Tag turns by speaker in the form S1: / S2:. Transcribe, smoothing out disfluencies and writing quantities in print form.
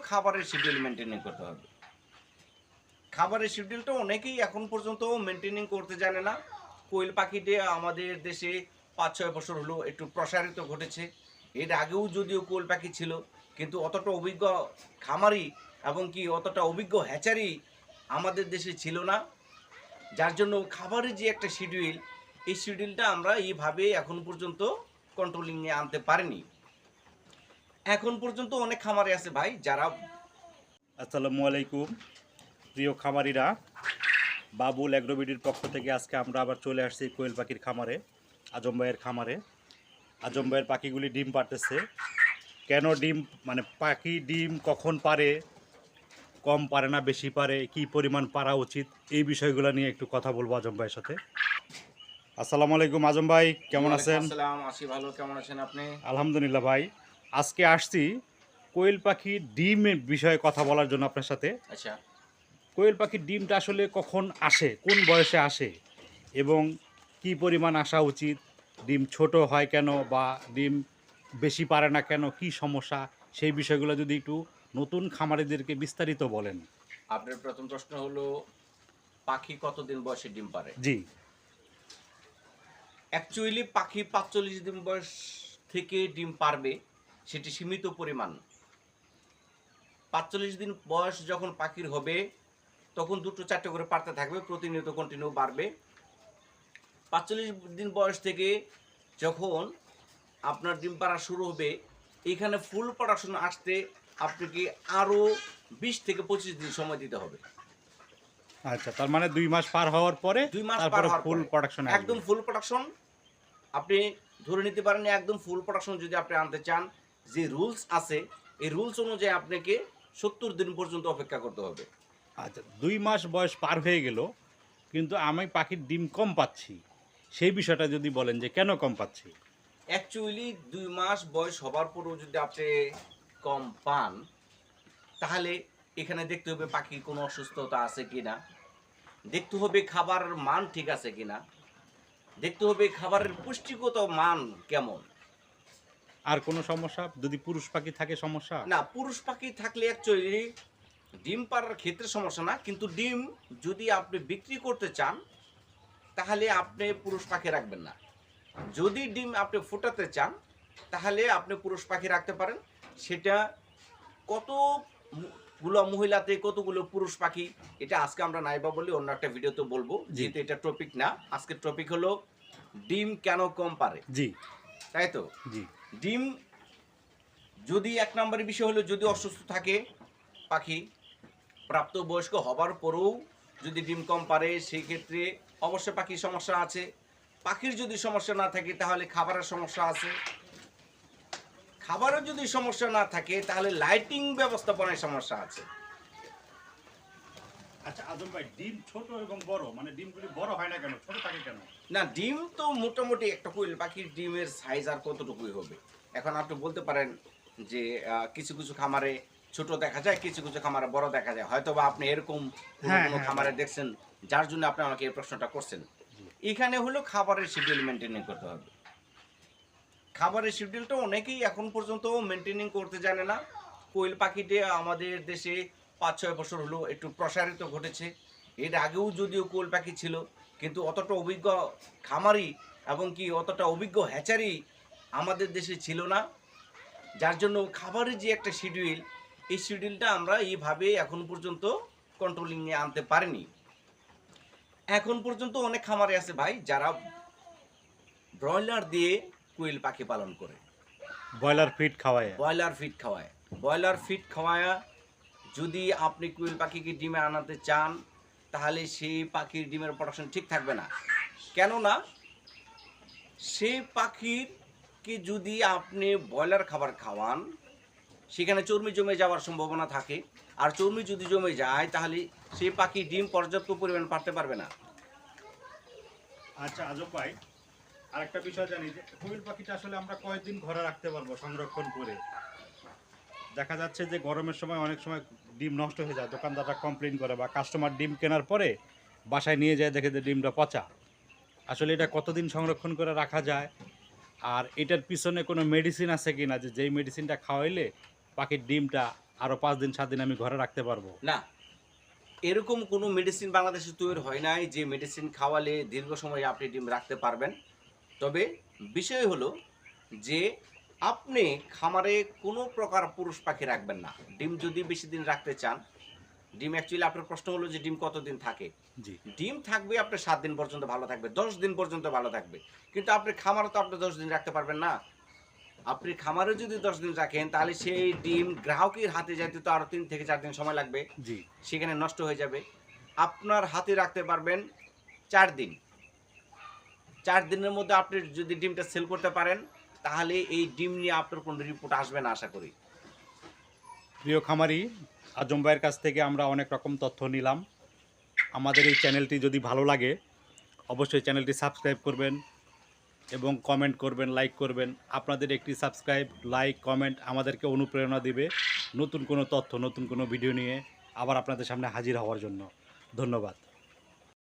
S1: খাবারের schedule maintain করতে হবে। খাবারের শিডিউলটা অনেকেই এখন পর্যন্ত মেনটেনিং করতে জানে না। কোয়েল পাখিটি আমাদের দেশে ৫-৬ বছর হলো একটু প্রসারিত ঘটেছে। এর আগেও যদিও কোয়েল পাখি ছিল, কিন্তু অতটা অভিজ্ঞ খামারি এবং কি অতটা অভিজ্ঞ হ্যাচারি আমাদের দেশে ছিল না। যার জন্য খাবারের যে একটা শিডিউল, এই শিডিউলটা আমরা এইভাবে এখন পর্যন্ত কন্ট্রোলিংয়ে আনতে পারিনি। এখন পর্যন্ত অনেক খামারে আছে ভাই যারা।
S2: আসসালামু আলাইকুম প্রিয় খামারিরা, বাবুল অ্যাগ্রোবিডির পক্ষ থেকে আজকে আমরা আবার চলে আসছি কোয়েল পাখির খামারে, আজম ভাইয়ের খামারে। আজম ভাইয়ের পাখিগুলি ডিম পারতেছে। কেন ডিম, মানে পাখি ডিম কখন পারে, কম পারে না বেশি পারে, কি পরিমাণ পারা উচিত, এই বিষয়গুলো নিয়ে একটু কথা বলবো আজম ভাইয়ের সাথে। আসসালামু আলাইকুম আজম ভাই, কেমন আছেন?
S1: আসসালাম, আছি ভালো। কেমন আছেন আপনি?
S2: আলহামদুলিল্লাহ ভাই। আজকে আসছি কোয়েল পাখির ডিমের বিষয়ে কথা বলার জন্য আপনার সাথে।
S1: আচ্ছা,
S2: কোয়েল পাখির ডিমটা আসলে কখন আসে, কোন বয়সে আসে এবং কি পরিমাণ আসা উচিত, ডিম ছোট হয় কেন বা ডিম বেশি পারে না কেন, কি সমস্যা, সেই বিষয়গুলো যদি একটু নতুন খামারিদেরকে বিস্তারিত বলেন।
S1: আপনার প্রথম প্রশ্ন হলো পাখি কতদিন বয়সে ডিম পারে?
S2: জি।
S1: অ্যাকচুয়ালি পাখি ৪৫ দিন বয়স থেকে ডিম পারবে, সেটি সীমিত পরিমাণ। ৪৫ দিন বয়স যখন পাখির হবে তখন ২-৪টে করে পারতে থাকবে, প্রতিনিয়ত কন্টিনিউ বাড়বে। ৪৫ দিন বয়স থেকে যখন আপনার ডিম পাড়া শুরু হবে, এখানে ফুল প্রোডাকশন আসতে আপনাকে আরও ২০ থেকে ২৫ দিন সময় দিতে হবে।
S2: আচ্ছা, তার মানে ২ মাস পার হওয়ার পরে
S1: ২ মাস পার
S2: তারপরে
S1: হওয়ার
S2: ফুল
S1: পরে
S2: প্রোডাকশন
S1: একদম ফুল প্রোডাকশন আপনি ধরে নিতে পারেন। একদম ফুল প্রোডাকশন যদি আপনি আনতে চান, যে রুলস আছে এই রুলস অনুযায়ী আপনাকে ৭০ দিন পর্যন্ত অপেক্ষা করতে হবে।
S2: আচ্ছা, ২ মাস বয়স পার হয়ে গেল কিন্তু আমি পাখির ডিম কম পাচ্ছি, সেই বিষয়টা যদি বলেন যে কেন কম পাচ্ছি।
S1: অ্যাকচুয়ালি ২ মাস বয়স হবার পরেও যদি আপনি কম পান, তাহলে এখানে দেখতে হবে পাখির কোনো অসুস্থতা আছে কিনা, দেখতে হবে খাবারের মান ঠিক আছে কিনা, দেখতে হবে খাবারের পুষ্টিগত মান কেমন।
S2: আর কোনো সমস্যা যদি পুরুষ পাখি থাকে সমস্যা?
S1: না, পুরুষ পাখি থাকলে অ্যাকচুয়ালি ডিম পাড়ার ক্ষেত্রে সমস্যা না, কিন্তু ডিম যদি আপনি বিক্রি করতে চান তাহলে আপনি পুরুষ পাখি রাখবেন না। যদি ডিম আপনি ফোটাতে চান তাহলে আপনি পুরুষ পাখি রাখতে পারেন। সেটা কতগুলো মহিলাতে কতগুলো পুরুষ পাখি, এটা আজকে আমরা নাইবা বলি, অন্য একটা ভিডিওতে বলবো,
S2: জি।
S1: যেহেতু এটা টপিক না। আজকের টপিক হলো ডিম কেন কম পারে,
S2: জি।
S1: তাই তো।
S2: জি।
S1: ডিম যদি ১ নম্বরের বিষয় হলো যদি অসুস্থ থাকে পাখি, প্রাপ্তবয়স্ক হবার পরেও যদি ডিম কম পারে, সেই ক্ষেত্রে অবশ্যই পাখির সমস্যা আছে। পাখির যদি সমস্যা না থাকে তাহলে খাবারের সমস্যা আছে। খাবারের যদি সমস্যা না থাকে তাহলে লাইটিং ব্যবস্থাপনায় সমস্যা আছে।
S2: আচ্ছা আজম ভাই, ডিম ছোট এবং বড়, মানে ডিমগুলি বড় হয় না কেন, ছোট থাকে কেন?
S1: না, ডিম তো মোটামুটি একটা কোয়েল পাখির ডিমের সাইজ আর কতটুকুই হবে। এখন আপনি বলতে পারেন যে কিছু কিছু খামারে ছোট দেখা যায়, কিছু কিছু খামারে বড় দেখা যায়। হয়তো বা আপনি এরকম কোনো
S2: হ্যাঁ,
S1: কোনো
S2: হ্যাঁ,
S1: খামারে
S2: ভাই।
S1: দেখছেন, যার জন্য আপনি আমাকে এই প্রশ্নটা করছেন।
S2: জি।
S1: এখানে হলো খাবারের শিডিউল মেনটেন করতে হবে। খাবারের শিডিউলটা অনেকেই এখন পর্যন্ত মেনটেনিং করতে জানে না। কোয়েল পাখিটি আমাদের দেশে ৫-৬ বছর হলো একটু প্রসারিত ঘটেছে। এর আগেও যদিও কোয়েল পাখি ছিল, কিন্তু অতটা অভিজ্ঞ খামারি এবং কি অতটা অভিজ্ঞ হ্যাচারি আমাদের দেশে ছিল না। যার জন্য খাবারের যে একটা শিডিউল, এই শিডিউলটা আমরা এইভাবে এখন পর্যন্ত কন্ট্রোলিংয়ে আনতে পারিনি। এখন পর্যন্ত অনেক খামারে আছে ভাই যারা ব্রয়লার দিয়ে কোয়েল পাখি পালন করে।
S2: ব্রয়লার ফিড খাওয়ায়।
S1: ব্রয়লার ফিড খাওয়ায়। ব্রয়লার ফিড খাওয়ায়া যদি আপনি কোয়েল পাখিকে ডিমে আনাতে চান, তাহলে সেই পাখির ডিমের প্রোডাকশন ঠিক থাকবে না। কেননা সেই পাখিরকে যদি আপনি ব্রয়লার খাবার খাওয়ান, সেখানে চর্বি জমে যাওয়ার সম্ভাবনা থাকে। আর চর্বি যদি জমে যায় তাহলে সেই পাখি ডিম পর্যাপ্ত পরিমাণ পারতে পারবে না।
S2: আচ্ছা আজব ভাই, আরেকটা বিষয় জানি যে কোয়েল পাখিটা আসলে আমরা কয়েকদিন ঘরে রাখতে পারবো সংরক্ষণ করে? দেখা যাচ্ছে যে গরমের সময় অনেক সময় ডিম নষ্ট হয়ে যায়, দোকানদাররা কমপ্লেন করে বা কাস্টমার ডিম কেনার পরে বাসায় নিয়ে যায় দেখে যে ডিমটা পচা। আসলে এটা কতদিন সংরক্ষণ করে রাখা যায়, আর এটার পিছনে কোনো মেডিসিন আছে কি না, যে যেই মেডিসিনটা খাওয়াইলে পাখির ডিমটা আরও 5 দিন 7 দিন আমি ঘরে রাখতে পারবো?
S1: না, এরকম কোনো মেডিসিন বাংলাদেশে তৈরি হয় নাই যে মেডিসিন খাওয়ালে দীর্ঘ সময় আপনি ডিম রাখতে পারবেন। তবে বিষয় হলো যে আপনি খামারে কোনো প্রকার পুরুষ পাখি রাখবেন না। ডিম যদি বেশি দিন রাখতে চান, ডিম অ্যাকচুয়ালি আপনার প্রশ্ন হলো যে ডিম কতদিন থাকে?
S2: জি।
S1: ডিম থাকবে আপনার 7 দিন পর্যন্ত ভালো থাকবে, 10 দিন পর্যন্ত ভালো থাকবে। কিন্তু আপনি খামারে তো আপনি 10 দিন রাখতে পারবেন না। আপনি খামারে যদি 10 দিন রাখেন তাহলে সেই ডিম গ্রাহকের হাতে যাইতে তো আরো 3 থেকে 4 দিন সময় লাগবে।
S2: জি।
S1: সেখানে নষ্ট হয়ে যাবে। আপনার হাতে রাখতে পারবেন 4 দিন। 4 দিনের মধ্যে আপনি যদি ডিমটা সেল করতে পারেন, তাহলে এই ডিম নিয়ে আপনার কোনো রিপোর্ট আসবে না আশা করি।
S2: প্রিয় খামারি, আজম ভাইয়ের কাছ থেকে আমরা অনেক রকম তথ্য নিলাম। আমাদের এই চ্যানেলটি যদি ভালো লাগে অবশ্যই চ্যানেলটি সাবস্ক্রাইব করবেন এবং কমেন্ট করবেন, লাইক করবেন। আপনাদের একটি সাবস্ক্রাইব, লাইক, কমেন্ট আমাদেরকে অনুপ্রেরণা দিবে নতুন কোনো তথ্য, নতুন কোনো ভিডিও নিয়ে আবার আপনাদের সামনে হাজির হওয়ার জন্য। ধন্যবাদ।